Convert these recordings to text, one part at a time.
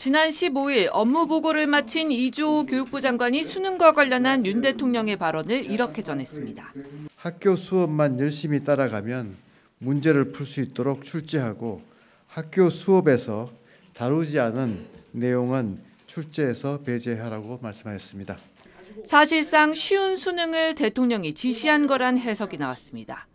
지난 15일 업무 보고를 마친 이주호 교육부 장관이 수능과 관련한 윤 대통령의 발언을 이렇게 전했습니다. 학교 수업만 열심히 따라가면 문제를 풀 수 있도록 출제하고 학교 수업에서 다루지 않은 내용은 출제에서 배제하라고 말씀하셨습니다. 사실상 쉬운 수능을 대통령이 지시한 거란 해석이 나왔습니다.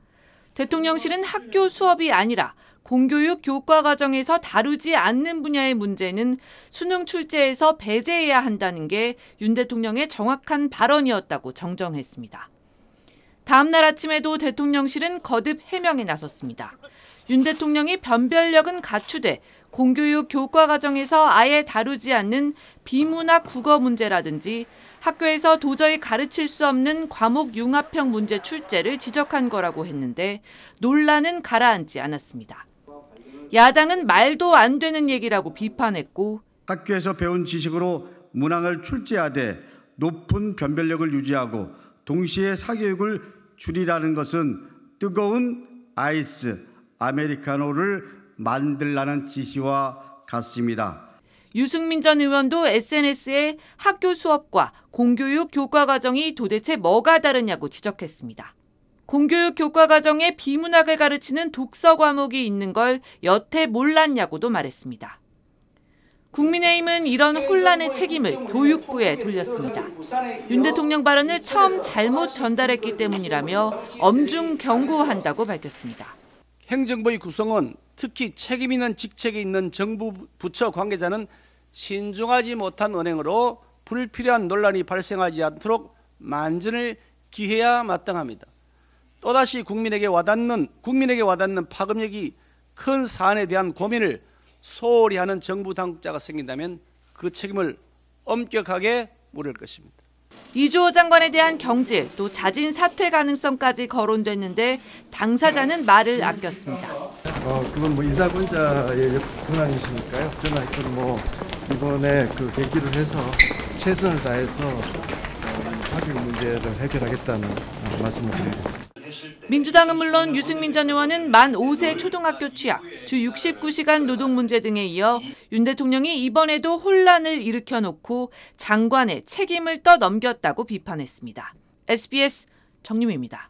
대통령실은 학교 수업이 아니라 공교육 교과 과정에서 다루지 않는 분야의 문제는 수능 출제에서 배제해야 한다는 게 윤 대통령의 정확한 발언이었다고 정정했습니다. 다음 날 아침에도 대통령실은 거듭 해명에 나섰습니다. 윤 대통령이 변별력은 갖추되 공교육 교과 과정에서 아예 다루지 않는 비문학 국어 문제라든지 학교에서 도저히 가르칠 수 없는 과목 융합형 문제 출제를 지적한 거라고 했는데 논란은 가라앉지 않았습니다. 야당은 말도 안 되는 얘기라고 비판했고 학교에서 배운 지식으로 문항을 출제하되 높은 변별력을 유지하고 동시에 사교육을 줄이라는 것은 뜨거운 아이스 아메리카노를 만들라는 지시와 같습니다. 유승민 전 의원도 SNS에 학교 수업과 공교육 교과 과정이 도대체 뭐가 다르냐고 지적했습니다. 공교육 교과 과정에 비문학을 가르치는 독서 과목이 있는 걸 여태 몰랐냐고도 말했습니다. 국민의힘은 이런 혼란의 책임을 교육부에 돌렸습니다. 윤 대통령 발언을 처음 잘못 전달했기 때문이라며 엄중 경고한다고 밝혔습니다. 행정부의 구성은 특히 책임 있는 직책에 있는 정부 부처 관계자는 신중하지 못한 언행으로 불필요한 논란이 발생하지 않도록 만전을 기해야 마땅합니다. 또다시 국민에게 와닿는 파급력이 큰 사안에 대한 고민을 소홀히 하는 정부 당국자가 생긴다면 그 책임을 엄격하게 물을 것입니다. 이주호 장관에 대한 경질 또 자진 사퇴 가능성까지 거론됐는데 당사자는 말을 아꼈습니다. 그건 인사권자의 권한이시니까요. 저는 하여튼 이번에 그 계기를 해서 최선을 다해서 사교육 문제를 해결하겠다는 말씀을 드리겠습니다. 민주당은 물론 유승민 전 의원은 만 5세 초등학교 취약, 주 69시간 노동 문제 등에 이어 윤 대통령이 이번에도 혼란을 일으켜놓고 장관의 책임을 떠넘겼다고 비판했습니다. SBS 정유미입니다.